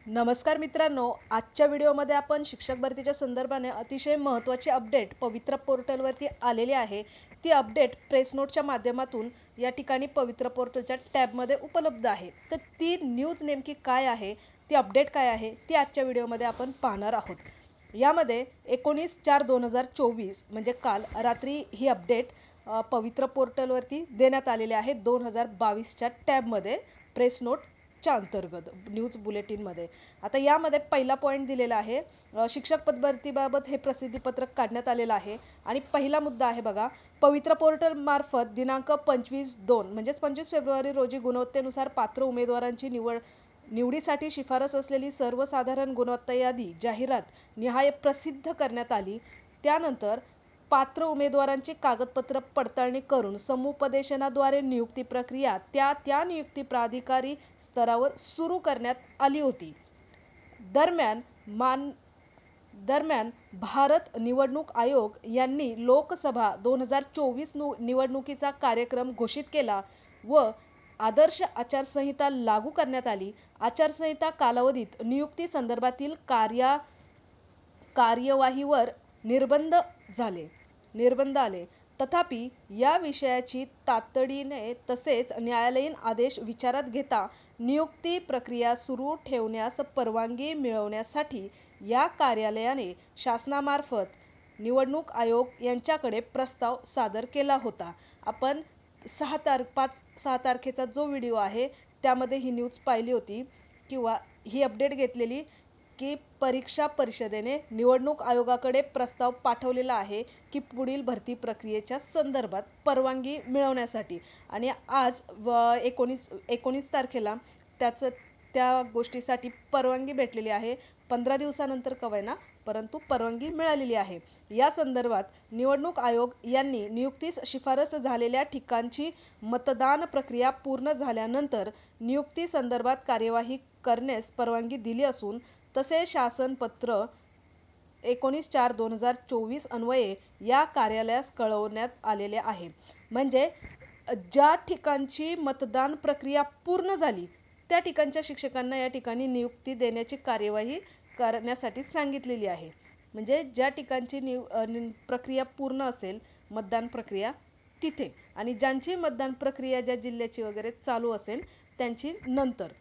नमस्कार मित्रांनो, आजच्या व्हिडिओमध्ये आपण शिक्षक भरतीच्या संदर्भाने अतिशय महत्त्वाची अपडेट पवित्र पोर्टलवरती आलेली आहे। ती अपडेट प्रेस नोटच्या माध्यमातून या ठिकाणी पवित्र पोर्टलच्या टॅबमध्ये उपलब्ध आहे। तर ती न्यूज नेमकी काय आहे, ती अपडेट काय आहे, ती आजच्या व्हिडिओमध्ये आपण पाहणार आहोत। यामध्ये 19/4/2024 म्हणजे काल रात्री ही अपडेट पवित्र पोर्टलवरती देण्यात आलेली आहे 2022च्या टॅबमध्ये प्रेस नोटच्या अंतर्गत न्यूज बुलेटिनमध्ये। आता यामध्ये पहिला पॉईंट दिलेला आहे, शिक्षक पदभरतीबाबत हे प्रसिद्धीपत्रक काढण्यात आलेलं आहे आणि पहिला मुद्दा आहे बघा, पवित्र पोर्टल मार्फत दिनांक 25/2 म्हणजेच 25 फेब्रुवारी रोजी गुणवत्तेनुसार पात्र उमेदवारांची निवडीसाठी शिफारस असलेली सर्वसाधारण गुणवत्ता यादी जाहिरात निहाय प्रसिद्ध करण्यात आली। त्यानंतर पात्र उमेदवारांची कागदपत्र पडताळणी करून समुपदेशनाद्वारे नियुक्ती प्रक्रिया त्या नियुक्ती प्राधिकारी स्तरावर सुरू करण्यात आली होती। दरम्यान भारत निवडणूक आयोग यांनी लोकसभा 2024 निवडणुकीचा कार्यक्रम घोषित केला व आदर्श आचारसंहिता लागू करण्यात आली। आचारसंहिता कालावधीत नियुक्ती संदर्भातील कार्यवाहीवर निर्बंध आले। तथापि या विषयाची तातडीने तसेच न्यायालयीन आदेश विचारात घेता नियुक्ती प्रक्रिया सुरू ठेवण्यास परवानगी मिळवण्यासाठी या कार्यालयाने शासनामार्फत निवडणूक आयोग यांच्याकडे प्रस्ताव सादर केला होता। आपण 5-6 तारखेचा जो व्हिडिओ आहे त्यामध्ये ही न्यूज पाहिली होती किंवा ही अपडेट घेतलेली की परीक्षा परिषदेने निवडणूक आयोगाकडे प्रस्ताव पाठवलेला आहे की पुढील भरती प्रक्रियेच्या संदर्भात परवानगी मिळवण्यासाठी, आणि आज 19 तारखेला त्या गोष्टीसाठी परवानगी भेटलेली आहे। 15 दिवसानंतर कवयना परंतु परवानगी मिळालेली आहे। या संदर्भात निवडणूक आयोग यांनी नियुक्तीस शिफारस झालेल्या ठिकाणची मतदान प्रक्रिया पूर्ण झाल्यानंतर नियुक्ती संदर्भात कार्यवाही करण्यास परवानगी दिली असून तसे शासन पत्र 19/4/2024 अन्वये या कार्यालयास कळवण्यात आलेले आहे। म्हणजे ज्या ठिकाणची मतदान प्रक्रिया पूर्ण झाली त्या ठिकाणच्या शिक्षकांना या ठिकाणी नियुक्ती देण्याची कार्यवाही करण्यासाठी सांगितलेली आहे। म्हणजे ज्या ठिकाणची प्रक्रिया पूर्ण असेल मतदान प्रक्रिया तिथे, आणि ज्यांची मतदान प्रक्रिया ज्या जिल्ह्याची वगैरे चालू असेल त्यांची नंतर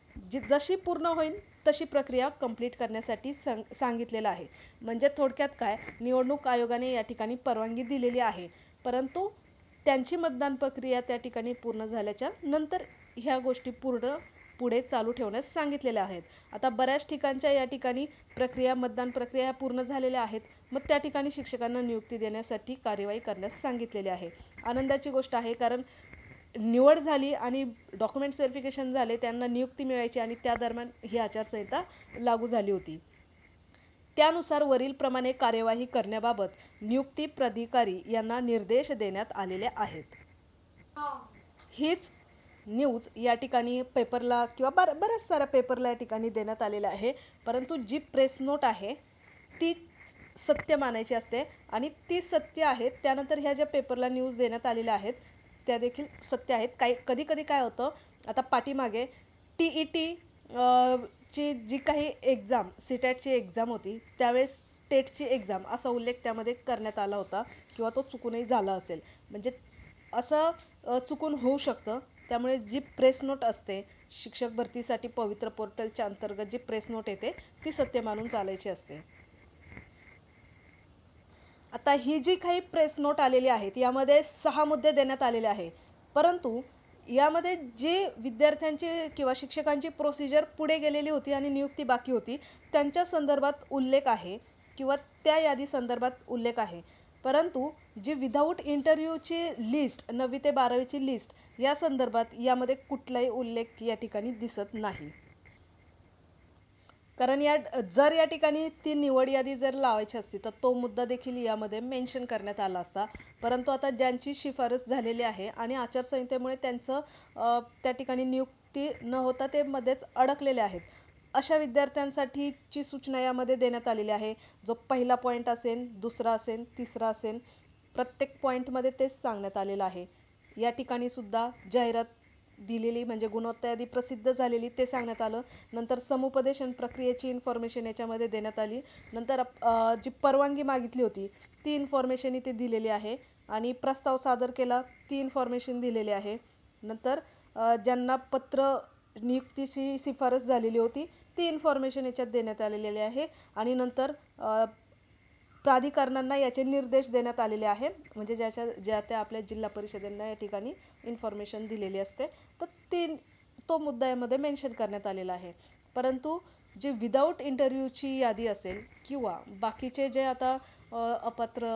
जशी पूर्ण होईल तशी प्रक्रिया कंप्लीट करण्यासाठी सांगितलेलं आहे। म्हणजे थोडक्यात काय, निवडणूक आयोगाने या ठिकाणी परवानगी दिलेली आहे, परंतु त्यांची मतदान प्रक्रिया त्या ठिकाणी पूर्ण झाल्याच्या नंतर ह्या गोष्टी पुढे चालू ठेवण्यास सांगितलेल्या आहेत। आता बऱ्याच ठिकाणच्या या ठिकाणी मतदान प्रक्रिया पूर्ण झालेल्या आहेत, मग त्या ठिकाणी शिक्षकांना नियुक्ती देण्यासाठी कार्यवाही करण्यास सांगितलेली आहे। आनंदाची गोष्ट आहे, कारण निवड झाली आणि डॉक्युमेंट्स व्हेरिफिकेशन झाले, त्यांना नियुक्ती मिळायची आणि त्या दरम्यान ही आचारसंहिता लागू झाली होती। त्यानुसार वरीलप्रमाणे कार्यवाही करण्याबाबत नियुक्ती प्राधिकारी यांना निर्देश देण्यात आलेले आहेत। हीच न्यूज या ठिकाणी पेपरला किंवा बऱ्याच साऱ्या पेपरला या ठिकाणी देण्यात आलेलं आहे, परंतु जी प्रेस नोट आहे ती सत्य मानायची असते आणि ती सत्य आहे। त्यानंतर ह्या ज्या पेपरला न्यूज देण्यात आलेल्या आहेत त्या देखील सत्य आहेत। कधी काय होतं, आता पाठीमागे TET ची जी काही एक्झाम CTETची एक्झाम होती त्यावेळेस टेटची एक्झाम असा उल्लेख त्यामध्ये करण्यात आला होता किंवा तो चुकूनही झाला असेल, म्हणजे असं चुकून होऊ शकतं। त्यामुळे जी प्रेस नोट असते शिक्षक भरतीसाठी पवित्र पोर्टलच्या अंतर्गत जी प्रेस नोट येते ती सत्य मानून चालायची असते। आता ही जी काही प्रेस नोट आलेली आहेत यामध्ये 6 मुद्दे देण्यात आलेले आहे, परंतु यामध्ये जे विद्यार्थ्यांची किंवा शिक्षकांची प्रोसिजर पुढे गेलेली होती आणि नियुक्ती बाकी होती त्यांच्या संदर्भात उल्लेख आहे किंवा त्या यादी संदर्भात उल्लेख आहे, परंतु जी विदाऊट इंटरव्ह्यूची लिस्ट 9वी ते 12वीची लिस्ट या संदर्भात यामध्ये कुठलाही उल्लेख या ठिकाणी दिसत नाही। कारण जर या ठिकाणी ती निवड यादी जर लावायची असती तर तो मुद्दा देखील यामध्ये मेन्शन करण्यात आला असता, परंतु आता ज्यांची शिफारस झालेली आहे आणि आचारसंहितेमुळे त्यांचं त्या ठिकाणी नियुक्ती न होता ते मध्येच अडकलेले आहेत अशा विद्यार्थ्यांसाठीची सूचना यामध्ये देण्यात आलेली आहे। जो पहिला पॉईंट असेल, दुसरा असेल, तिसरा असेल, प्रत्येक पॉईंटमध्ये तेच सांगण्यात आलेलं आहे। या ठिकाणी सुद्धा जाहिरात दिलेली म्हणजे गुणवत्ता यादी प्रसिद्ध झालेली ते सांगण्यात आलं. नंतर समुपदेशन प्रक्रियेची इन्फॉर्मेशन याच्यामध्ये देण्यात आली. नंतर जी परवानगी मागितली होती ती इन्फॉर्मेशन इथे दिलेली आहे आणि प्रस्ताव सादर केला ती इन्फॉर्मेशन दिलेली आहे. नंतर ज्यांना पत्र नियुक्तीची शिफारस झालेली होती ती इन्फॉर्मेशन याच्यात देण्यात आलेली आहे आणि नंतर प्राधिकरणांना याचे निर्देश देण्यात आलेले आहे, म्हणजे ज्या त्या आपल्या जिल्हा परिषदेंना या ठिकाणी इन्फॉर्मेशन दिलेली असते तर तो मुद्दा यामध्ये मेन्शन करण्यात आलेला आहे. परंतु जे विदाऊट इंटरव्ह्यूची यादी असेल किंवा बाकीचे जे आता अपात्र,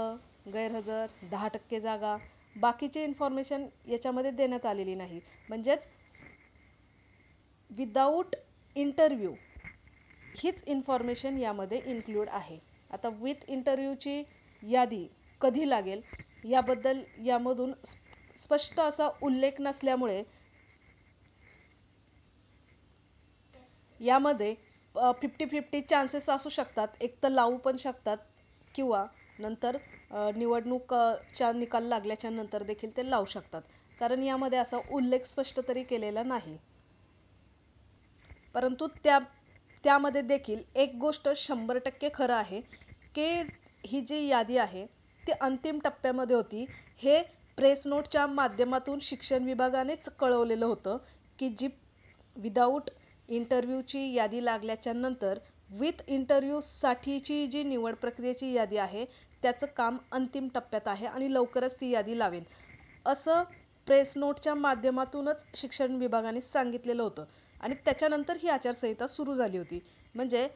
गैरहजर, 10% जागा, बाकीची इन्फॉर्मेशन याच्यामध्ये देण्यात आलेली नाही. म्हणजेच विदाऊट इंटरव्ह्यू हीच इन्फॉर्मेशन यामध्ये इन्क्लूड आहे. आता विथ इंटरव्ह्यूची यादी कधी लागेल याबद्दल यामधून स्पष्ट असा उल्लेख नसल्यामुळे यामध्ये 50-50 चान्सेस असू शकतात. एक तर लावू पण शकतात किंवा नंतर निवडणूकच्या निकाल लागल्याच्या नंतर देखील ते लावू शकतात, कारण यामध्ये असा उल्लेख स्पष्ट तरी केलेला नाही. परंतु त्यामध्ये देखील एक गोष्ट 100% खरं आहे की ही जी यादी आहे ती अंतिम टप्प्यामध्ये होती. हे प्रेस नोटच्या माध्यमातून शिक्षण विभागानेच कळवलेलं होतं की जी विदाऊट इंटरव्ह्यूची यादी लागल्याच्या नंतर विथ इंटरव्ह्यूसाठीची जी निवड प्रक्रियेची यादी आहे त्याचं काम अंतिम टप्प्यात आहे आणि लवकरच ती यादी लावेल असं प्रेस नोटच्या माध्यमातूनच शिक्षण विभागाने सांगितलेलं होतं आणि त्याच्यानंतर ही आचारसंहिता सुरू झाली होती. म्हणजे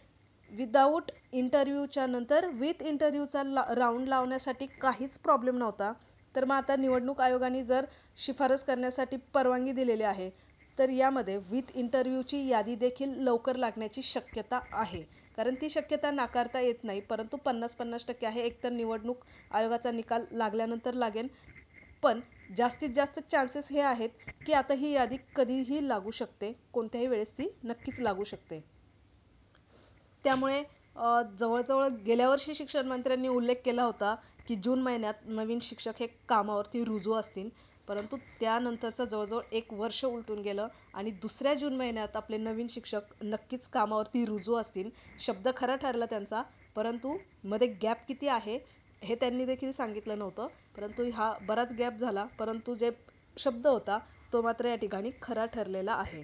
विदाऊट इंटरव्ह्यूच्या नंतर विथ इंटरव्ह्यूचा राऊंड लावण्यासाठी काहीच प्रॉब्लेम नव्हता. तर मग आता निवडणूक आयोगाने जर शिफारस करण्यासाठी परवानगी दिलेली आहे तर यामध्ये विथ इंटरव्ह्यूची यादी देखील लवकर लागण्याची शक्यता आहे, कारण ती शक्यता नाकारता येत नाही. परंतु 50-50% आहे. एकतर निवडणूक आयोगाचा निकाल लागल्यानंतर लागेल, पण जास्तीत जास्त चान्सेस हे आहेत की आता ही यादी कधीही लागू शकते, कोणत्याही वेळेस ती नक्कीच लागू शकते. त्यामुळे जवळजवळ गेल्या वर्षी शिक्षण मंत्र्यांनी उल्लेख केला होता की जून महिन्यात नवीन शिक्षक हे कामावरती रुजू असतील, परंतु त्यानंतरचं जवळजवळ 1 वर्ष उलटून गेलं आणि दुसऱ्या जून महिन्यात आपले नवीन शिक्षक नक्कीच कामावरती रुजू असतील. शब्द खरा ठरला त्यांचा, परंतु मध्ये गॅप किती आहे हे त्यांनी देखील सांगितलं नव्हतं. परंतु हा बराच गॅप झाला, परंतु जे शब्द होता तो मात्र या ठिकाणी खरा ठरलेला आहे.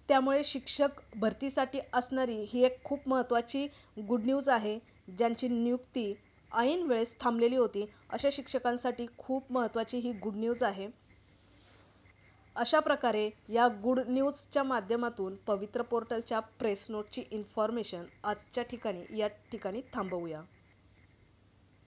त्यामुळे शिक्षक भरतीसाठी असणारी ही एक खूप महत्त्वाची गुड न्यूज आहे. ज्यांची नियुक्ती ऐन वेळेस थांबलेली होती अशा शिक्षकांसाठी खूप महत्त्वाची ही गुड न्यूज आहे. अशा प्रकारे या गुड न्यूजच्या माध्यमातून पवित्र पोर्टलच्या प्रेस नोटची इन्फॉर्मेशन या ठिकाणी थांबवूया.